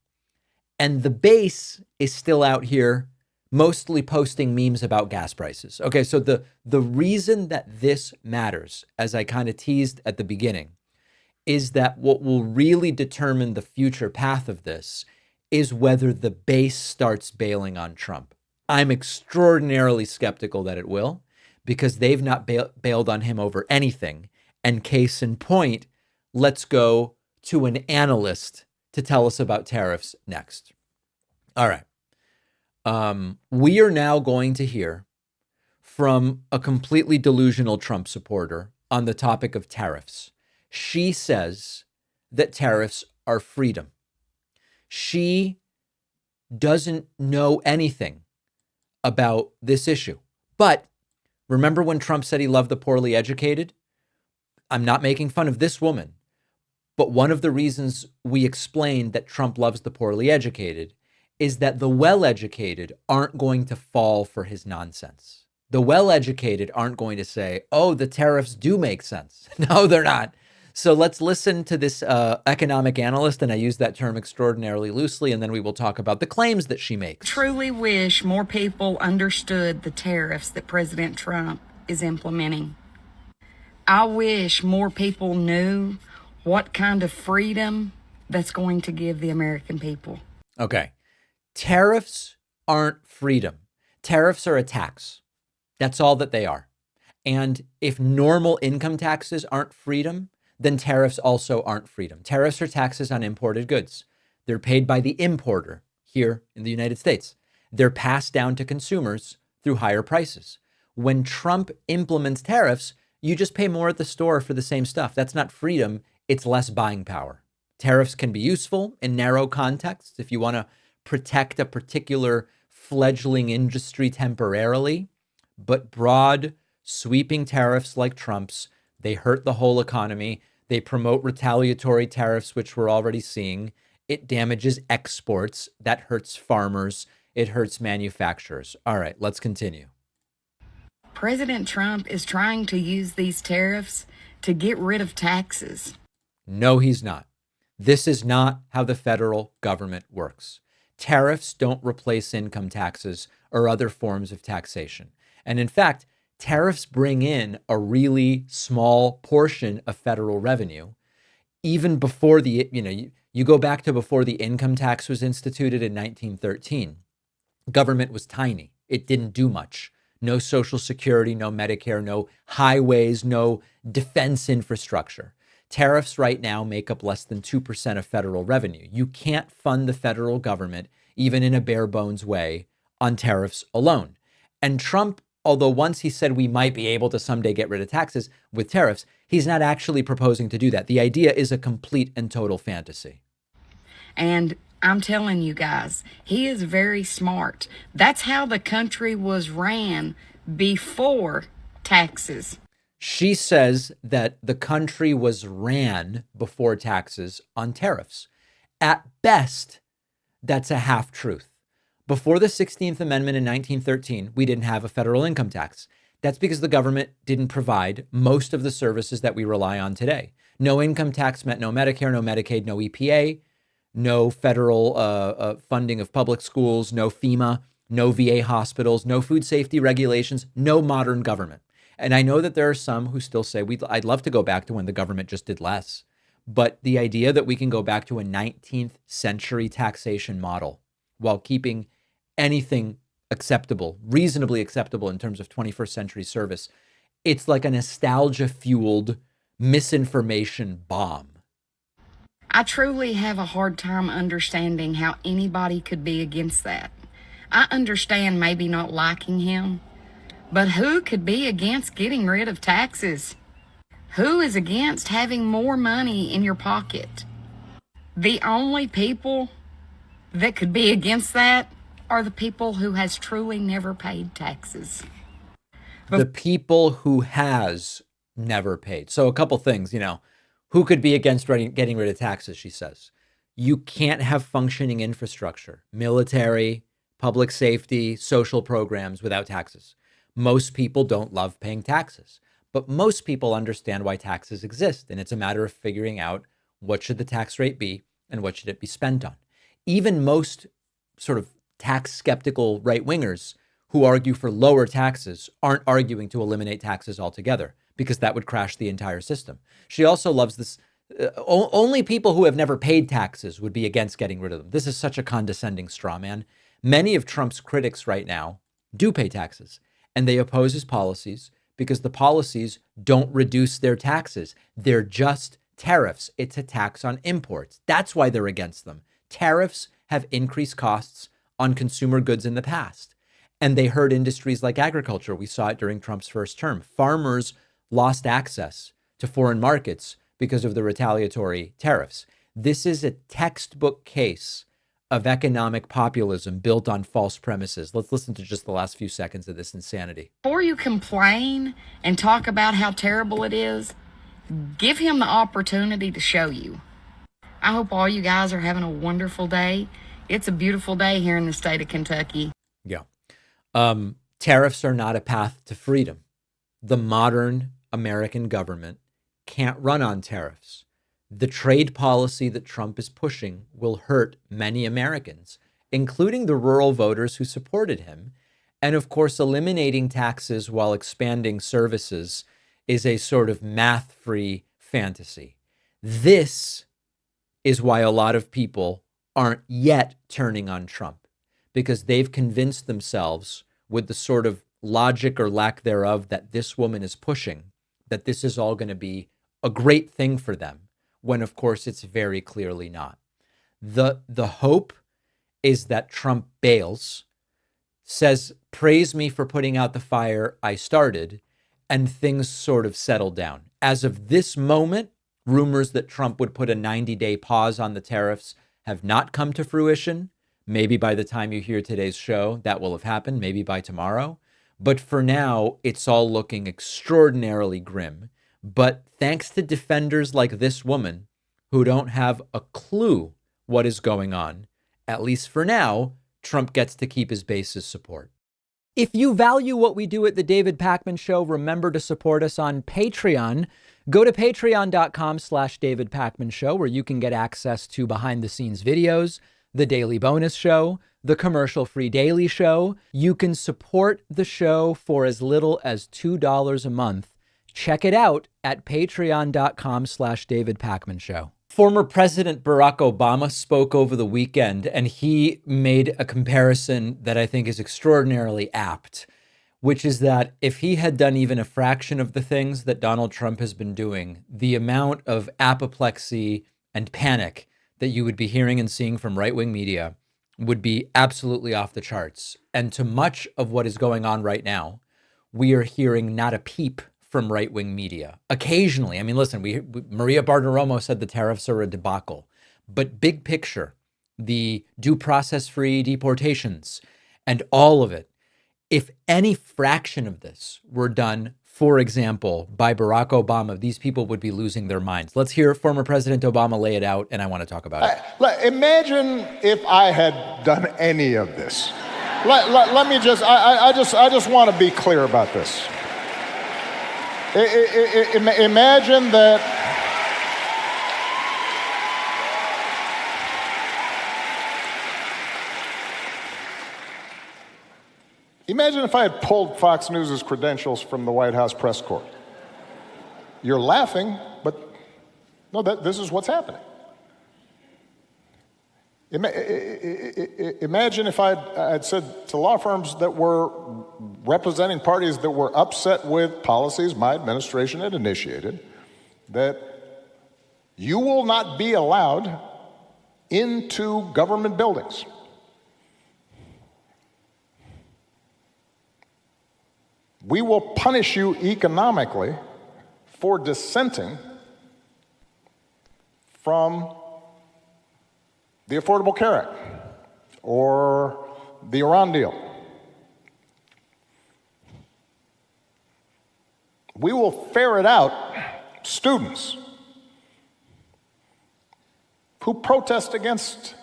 And the base is still out here mostly posting memes about gas prices. Okay, so the reason that this matters, as I kind of teased at the beginning, is that what will really determine the future path of this is whether the base starts bailing on Trump. I'm extraordinarily skeptical that it will, because they've not bailed on him over anything. And case in point, let's go to an analyst to tell us about tariffs next. All right. We are now going to hear from a completely delusional Trump supporter on the topic of tariffs. She says that tariffs are freedom. She doesn't know anything about this issue. But remember when Trump said he loved the poorly educated? I'm not making fun of this woman, but one of the reasons we explained that Trump loves the poorly educated is that the well-educated aren't going to fall for his nonsense. The well-educated aren't going to say, oh, the tariffs do make sense. No, they're not. So let's listen to this economic analyst, and I use that term extraordinarily loosely, and then we will talk about the claims that she makes. Truly wish more people understood the tariffs that President Trump is implementing. I wish more people knew what kind of freedom that's going to give the American people. Okay. Tariffs aren't freedom. Tariffs are a tax. That's all that they are. And if normal income taxes aren't freedom, then tariffs also aren't freedom. Tariffs are taxes on imported goods. They're paid by the importer here in the United States. They're passed down to consumers through higher prices. When Trump implements tariffs, you just pay more at the store for the same stuff. That's not freedom. It's less buying power. Tariffs can be useful in narrow contexts if you want to protect a particular fledgling industry temporarily, but broad, sweeping tariffs like Trump's, they hurt the whole economy. They promote retaliatory tariffs, which we're already seeing. It damages exports. That hurts farmers. It hurts manufacturers. All right, let's continue. President Trump is trying to use these tariffs to get rid of taxes. No, he's not. This is not how the federal government works. Tariffs don't replace income taxes or other forms of taxation. And in fact, tariffs bring in a really small portion of federal revenue. Even before you go back to before the income tax was instituted in 1913, government was tiny. It didn't do much. No Social Security, no Medicare, no highways, no defense infrastructure. Tariffs right now make up less than 2% of federal revenue. You can't fund the federal government, even in a bare bones way, on tariffs alone. And Trump Although once he said we might be able to someday get rid of taxes with tariffs, he's not actually proposing to do that. The idea is a complete and total fantasy. And I'm telling you guys, he is very smart. That's how the country was ran before taxes. She says that the country was ran before taxes on tariffs. At best, that's a half-truth. Before the 16th Amendment in 1913, we didn't have a federal income tax. That's because the government didn't provide most of the services that we rely on today. No income tax meant no Medicare, no Medicaid, no EPA, no federal funding of public schools, no FEMA, no VA hospitals, no food safety regulations, no modern government. And I know that there are some who still say, I'd love to go back to when the government just did less. But the idea that we can go back to a 19th century taxation model while keeping anything acceptable, reasonably acceptable in terms of 21st century service, it's like a nostalgia-fueled misinformation bomb. I truly have a hard time understanding how anybody could be against that. I understand maybe not liking him, but who could be against getting rid of taxes? Who is against having more money in your pocket? The only people that could be against that are the people who has truly never paid taxes. The people who has never paid. So a couple things, who could be against getting rid of taxes, she says. You can't have functioning infrastructure, military, public safety, social programs without taxes. Most people don't love paying taxes, but most people understand why taxes exist. And it's a matter of figuring out what should the tax rate be and what should it be spent on. Even most sort of tax skeptical right-wingers who argue for lower taxes aren't arguing to eliminate taxes altogether because that would crash the entire system. She also loves this. Only people who have never paid taxes would be against getting rid of them. This is such a condescending straw man. Many of Trump's critics right now do pay taxes, and they oppose his policies because the policies don't reduce their taxes. They're just tariffs. It's a tax on imports. That's why they're against them. Tariffs have increased costs on consumer goods in the past. And they hurt industries like agriculture. We saw it during Trump's first term. Farmers lost access to foreign markets because of the retaliatory tariffs. This is a textbook case of economic populism built on false premises. Let's listen to just the last few seconds of this insanity. Before you complain and talk about how terrible it is, give him the opportunity to show you. I hope all you guys are having a wonderful day. It's a beautiful day here in the state of Kentucky. Yeah. Tariffs are not a path to freedom. The modern American government can't run on tariffs. The trade policy that Trump is pushing will hurt many Americans, including the rural voters who supported him. And of course, eliminating taxes while expanding services is a sort of math-free fantasy. This is why a lot of people aren't yet turning on Trump, because they've convinced themselves with the sort of logic or lack thereof that this woman is pushing, that this is all going to be a great thing for them, when of course it's very clearly not. The hope is that Trump bails, says, praise me for putting out the fire I started, and things sort of settle down. As of this moment, rumors that Trump would put a 90-day pause on the tariffs have not come to fruition. Maybe by the time you hear today's show, that will have happened, maybe by tomorrow. But for now, it's all looking extraordinarily grim. But thanks to defenders like this woman, who don't have a clue what is going on, at least for now, Trump gets to keep his base's support. If you value what we do at The David Pakman Show, remember to support us on Patreon. Go to patreon.com/David Pakman Show, where you can get access to behind-the-scenes videos, the daily bonus show, the commercial-free daily show. You can support the show for as little as $2 a month. Check it out at patreon.com/David Pakman Show. Former President Barack Obama spoke over the weekend, and he made a comparison that I think is extraordinarily apt, which is that if he had done even a fraction of the things that Donald Trump has been doing, the amount of apoplexy and panic that you would be hearing and seeing from right-wing media would be absolutely off the charts. And to much of what is going on right now, we are hearing not a peep from right-wing media. Occasionally, I mean, listen, Maria Bartiromo said the tariffs are a debacle, but big picture, the due process-free deportations and all of it, if any fraction of this were done, for example, by Barack Obama, these people would be losing their minds. Let's hear former President Obama lay it out, and I want to talk about it. Imagine if I had done any of this. Let me just, I just want to be clear about this. Imagine that Imagine if I had pulled Fox News' credentials from the White House press corps. You're laughing, but no, this is what's happening. Imagine if I'd said to law firms that were representing parties that were upset with policies my administration had initiated, that you will not be allowed into government buildings. We will punish you economically for dissenting from the Affordable Care Act or the Iran deal. We will ferret out students who protest against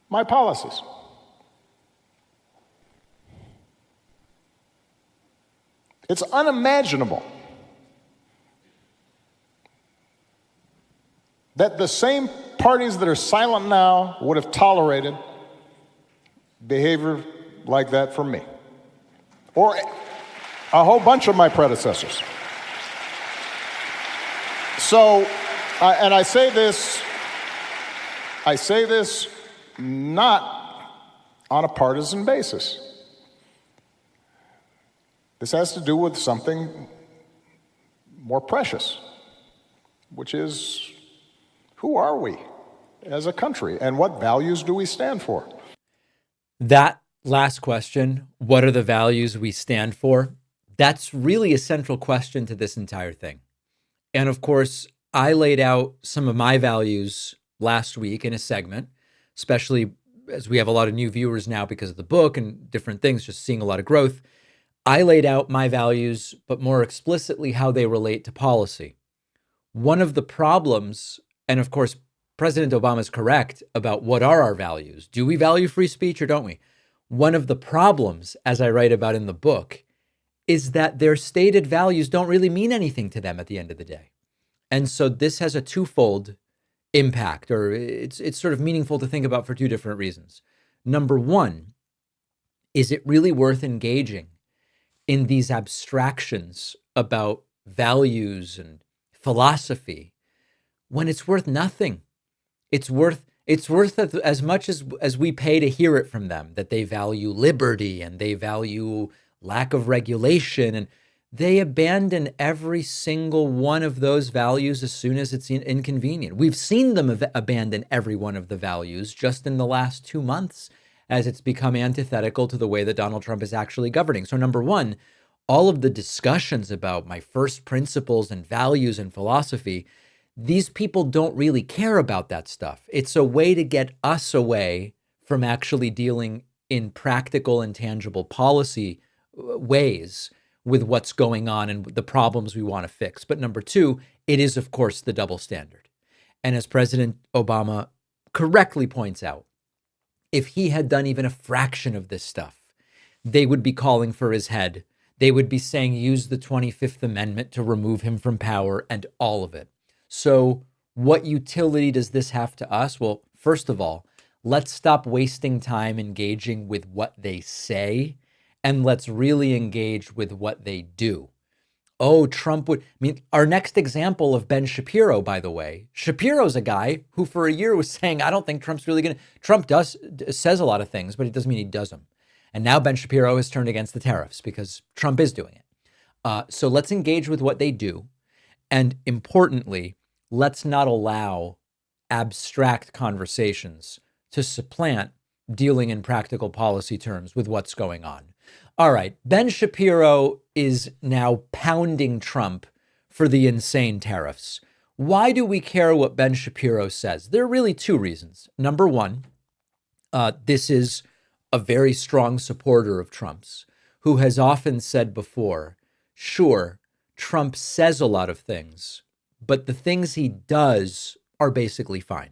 my policies. It's unimaginable that the same parties that are silent now would have tolerated behavior like that from me, or a whole bunch of my predecessors. So, and I say this not on a partisan basis. This has to do with something more precious, which is, who are we as a country and what values do we stand for? That last question, what are the values we stand for? That's really a central question to this entire thing. And of course, I laid out some of my values last week in a segment, especially as we have a lot of new viewers now because of the book and different things, just seeing a lot of growth. I laid out my values, but more explicitly how they relate to policy. One of the problems, and of course, President Obama is correct about what are our values. Do we value free speech or don't we? One of the problems, as I write about in the book, is that their stated values don't really mean anything to them at the end of the day. And so this has a twofold impact, or it's sort of meaningful to think about for two different reasons. Number one, is it really worth engaging in these abstractions about values and philosophy when it's worth nothing? It's worth as much as we pay to hear it from them, that they value liberty and they value lack of regulation, and they abandon every single one of those values as soon as it's inconvenient. We've seen them abandon every one of the values just in the last 2 months as it's become antithetical to the way that Donald Trump is actually governing. So number one, all of the discussions about my first principles and values and philosophy, these people don't really care about that stuff. It's a way to get us away from actually dealing in practical and tangible policy ways with what's going on and the problems we want to fix. But number two, it is, of course, the double standard. And as President Obama correctly points out, if he had done even a fraction of this stuff, they would be calling for his head. They would be saying, use the 25th Amendment to remove him from power and all of it. So what utility does this have to us? Well, first of all, let's stop wasting time engaging with what they say, and let's really engage with what they do. Oh, Trump would, I mean, our next example of Ben Shapiro, by the way, Shapiro's a guy who for a year was saying, I don't think Trump's really going to, Trump says a lot of things, but it doesn't mean he does them. And now Ben Shapiro has turned against the tariffs because Trump is doing it. So let's engage with what they do. And importantly, let's not allow abstract conversations to supplant dealing in practical policy terms with what's going on. All right. Ben Shapiro is now pounding Trump for the insane tariffs. Why do we care what Ben Shapiro says? There are really two reasons. Number one, this is a very strong supporter of Trump's who has often said before, sure, Trump says a lot of things, but the things he does are basically fine.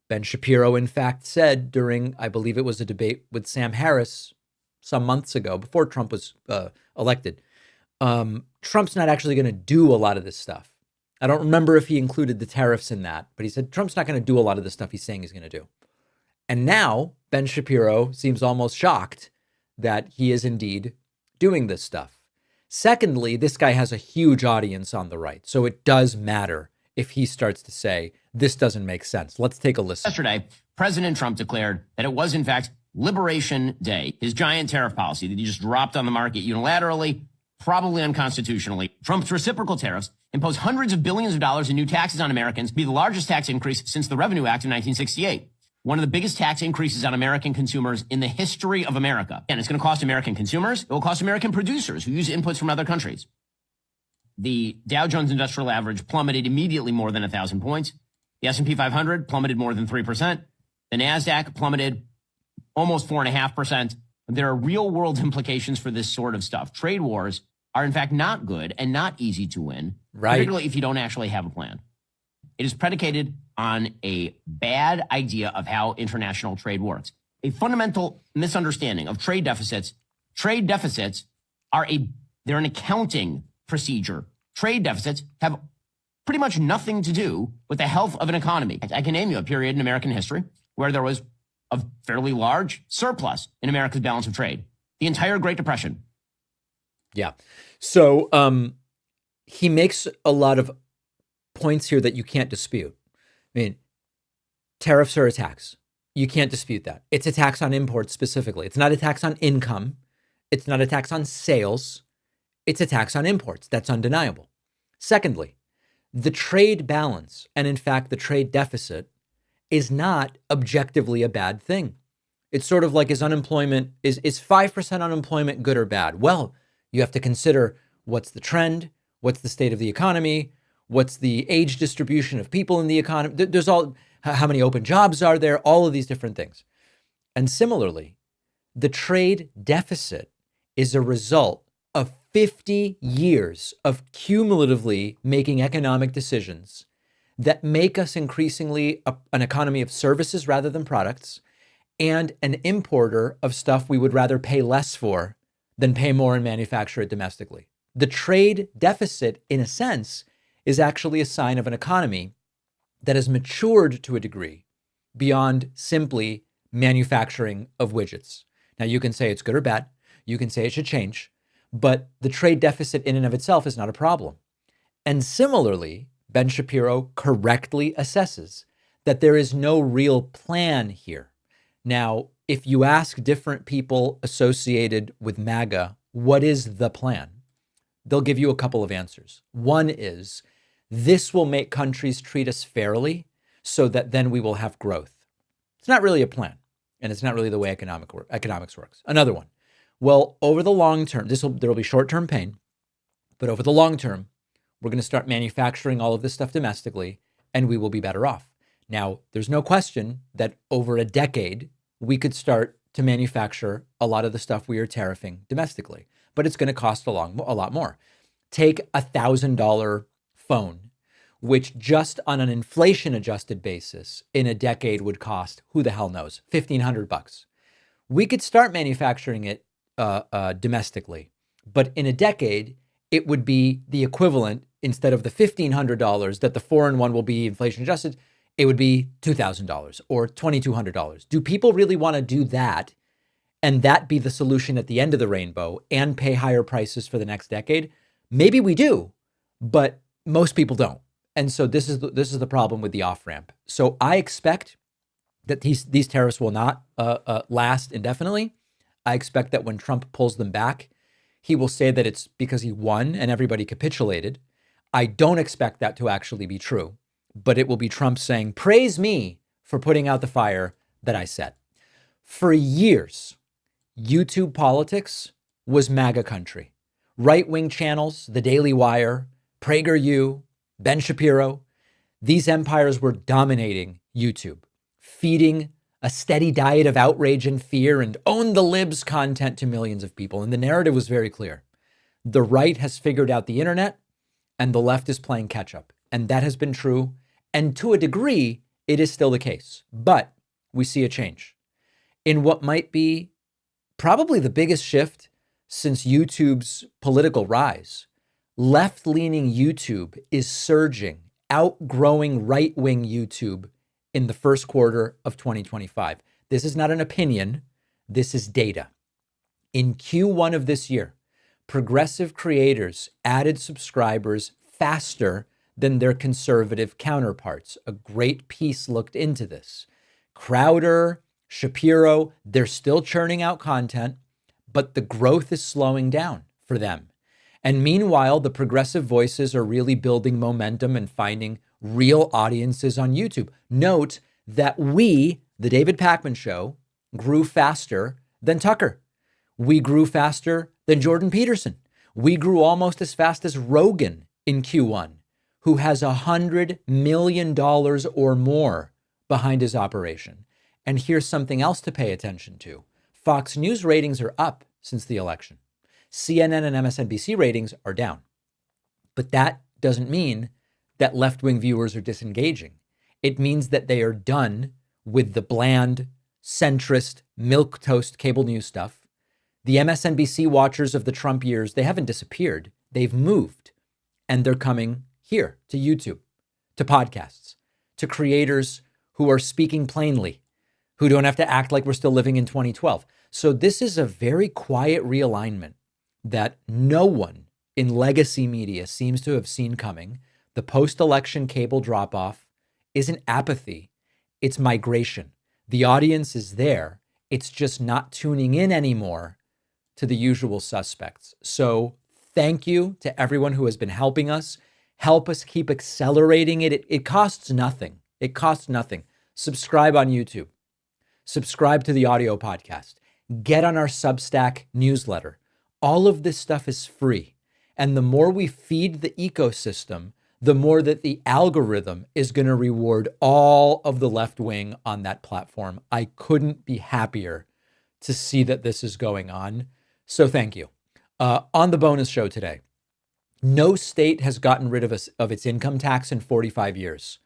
Ben Shapiro, in fact, said during, I believe it was a debate with Sam Harris some months ago, before Trump was elected, Trump's not actually going to do a lot of this stuff. I don't remember if he included the tariffs in that, but he said Trump's not going to do a lot of the stuff he's saying he's going to do. And now Ben Shapiro seems almost shocked that he is indeed doing this stuff. Secondly, this guy has a huge audience on the right, so it does matter if he starts to say, this doesn't make sense. Let's take a listen. Yesterday, President Trump declared that it was, in fact, Liberation Day. His giant tariff policy that he just dropped on the market unilaterally, probably unconstitutionally. Trump's reciprocal tariffs impose hundreds of billions of dollars in new taxes on Americans, be the largest tax increase since the Revenue Act of 1968. One of the biggest tax increases on American consumers in the history of America. And it's going to cost American consumers. It will cost American producers who use inputs from other countries. The Dow Jones Industrial Average plummeted immediately more than 1,000 points. The S&P 500 plummeted more than 3%. The NASDAQ plummeted almost 4.5%. There are real world implications for this sort of stuff. Trade wars are, in fact, not good and not easy to win, particularly if you don't actually have a plan. It is predicated on a bad idea of how international trade works. A fundamental misunderstanding of trade deficits. Trade deficits they're an accounting procedure. Trade deficits have pretty much nothing to do with the health of an economy. I can name you a period in American history where there was a fairly large surplus in America's balance of trade. The entire Great Depression. Yeah. So he makes a lot of points here that you can't dispute. I mean, tariffs are a tax. You can't dispute that. It's a tax on imports specifically. It's not a tax on income. It's not a tax on sales. It's a tax on imports. That's undeniable. Secondly, the trade balance, and in fact, the trade deficit, is not objectively a bad thing. It's sort of like, is 5% unemployment good or bad? Well, you have to consider what's the trend, what's the state of the economy, what's the age distribution of people in the economy. There's how many open jobs are there, all of these different things. And similarly, the trade deficit is a result of 50 years of cumulatively making economic decisions that make us increasingly an economy of services rather than products, and an importer of stuff we would rather pay less for than pay more and manufacture it domestically. The trade deficit, in a sense, is actually a sign of an economy that has matured to a degree beyond simply manufacturing of widgets. Now, you can say it's good or bad. You can say it should change, but the trade deficit in and of itself is not a problem. And similarly, Ben Shapiro correctly assesses that there is no real plan here. Now, if you ask different people associated with MAGA, what is the plan? They'll give you a couple of answers. One is, this will make countries treat us fairly so that then we will have growth. It's not really a plan, and it's not really the way economics works. Another one, well, over the long term, there will be short-term pain, but over the long term, we're going to start manufacturing all of this stuff domestically, and we will be better off. Now, there's no question that over a decade, we could start to manufacture a lot of the stuff we are tariffing domestically, but it's going to cost a lot more. Take a $1,000 phone, which just on an inflation-adjusted basis in a decade would cost, who the hell knows, $1,500. We could start manufacturing it domestically, but in a decade, it would be the equivalent, instead of the $1,500 that the foreign one will be inflation-adjusted, it would be $2,000 or $2,200. Do people really want to do that and that be the solution at the end of the rainbow and pay higher prices for the next decade? Maybe we do, but most people don't. And so this is the problem with the off-ramp. So I expect that these tariffs will not last indefinitely. I expect that when Trump pulls them back, he will say that it's because he won and everybody capitulated. I don't expect that to actually be true, but it will be Trump saying, praise me for putting out the fire that I set. For years, YouTube politics was MAGA country. Right-wing channels, The Daily Wire, PragerU, Ben Shapiro, these empires were dominating YouTube, feeding a steady diet of outrage and fear and own the libs content to millions of people. And the narrative was very clear. The right has figured out the internet and the left is playing catch up. And that has been true. And to a degree, it is still the case. But we see a change in what might be probably the biggest shift since YouTube's political rise. Left-leaning YouTube is surging, outgrowing right-wing YouTube in the first quarter of 2025. This is not an opinion. This is data. In Q1 of this year, progressive creators added subscribers faster than their conservative counterparts. A great piece looked into this. Crowder, Shapiro, they're still churning out content, but the growth is slowing down for them. And meanwhile, the progressive voices are really building momentum and finding real audiences on YouTube. Note that we, the David Pakman Show, grew faster than Tucker. We grew faster than Jordan Peterson. We grew almost as fast as Rogan in Q1, who has $100 million or more behind his operation. And here's something else to pay attention to. Fox News ratings are up since the election. CNN and MSNBC ratings are down. But that doesn't mean that left-wing viewers are disengaging. It means that they are done with the bland, centrist, milquetoast cable news stuff. The MSNBC watchers of the Trump years, they haven't disappeared. They've moved. And they're coming here to YouTube, to podcasts, to creators who are speaking plainly, who don't have to act like we're still living in 2012. So this is a very quiet realignment that no one in legacy media seems to have seen coming. The post-election cable drop-off isn't apathy, it's migration. The audience is there. It's just not tuning in anymore to the usual suspects. So thank you to everyone who has been helping us. Help us keep accelerating it. It costs nothing. It costs nothing. Subscribe on YouTube. Subscribe to the audio podcast. Get on our Substack newsletter. All of this stuff is free. And the more we feed the ecosystem, the more that the algorithm is going to reward all of the left wing on that platform. I couldn't be happier to see that this is going on. So thank you. On the bonus show today, no state has gotten rid of its income tax in 45 years.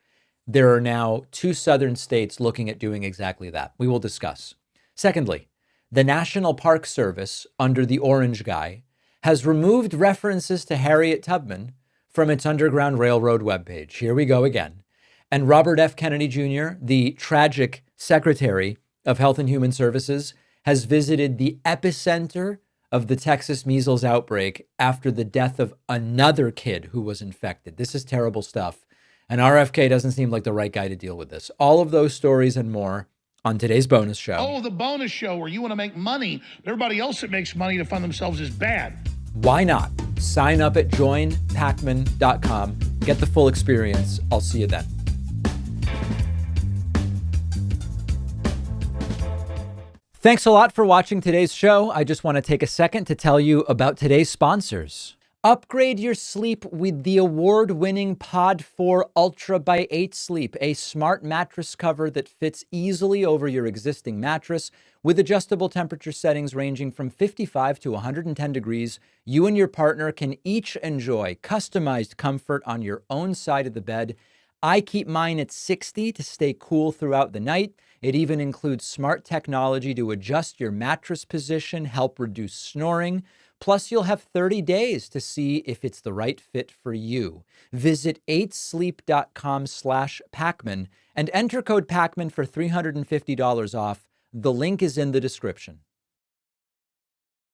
There are now 2 southern states looking at doing exactly that. We will discuss. Secondly, the National Park Service, under the orange guy, has removed references to Harriet Tubman from its Underground Railroad webpage. Here we go again. And Robert F. Kennedy Jr., the tragic Secretary of Health and Human Services, has visited the epicenter of the Texas measles outbreak after the death of another kid who was infected. This is terrible stuff. And RFK doesn't seem like the right guy to deal with this. All of those stories and more on today's bonus show. Oh, the bonus show where you want to make money. Everybody else that makes money to fund themselves is bad. Why not? Sign up at joinpakman.com. Get the full experience. I'll see you then. Thanks a lot for watching today's show. I just want to take a second to tell you about today's sponsors. Upgrade your sleep with the award-winning Pod 4 Ultra by 8 Sleep, a smart mattress cover that fits easily over your existing mattress with adjustable temperature settings ranging from 55 to 110 degrees. You and your partner can each enjoy customized comfort on your own side of the bed. I keep mine at 60 to stay cool throughout the night. It even includes smart technology to adjust your mattress position, help reduce snoring. Plus, you'll have 30 days to see if it's the right fit for you. Visit 8sleep.com/Pakman and enter code Pakman for $350 off. The link is in the description.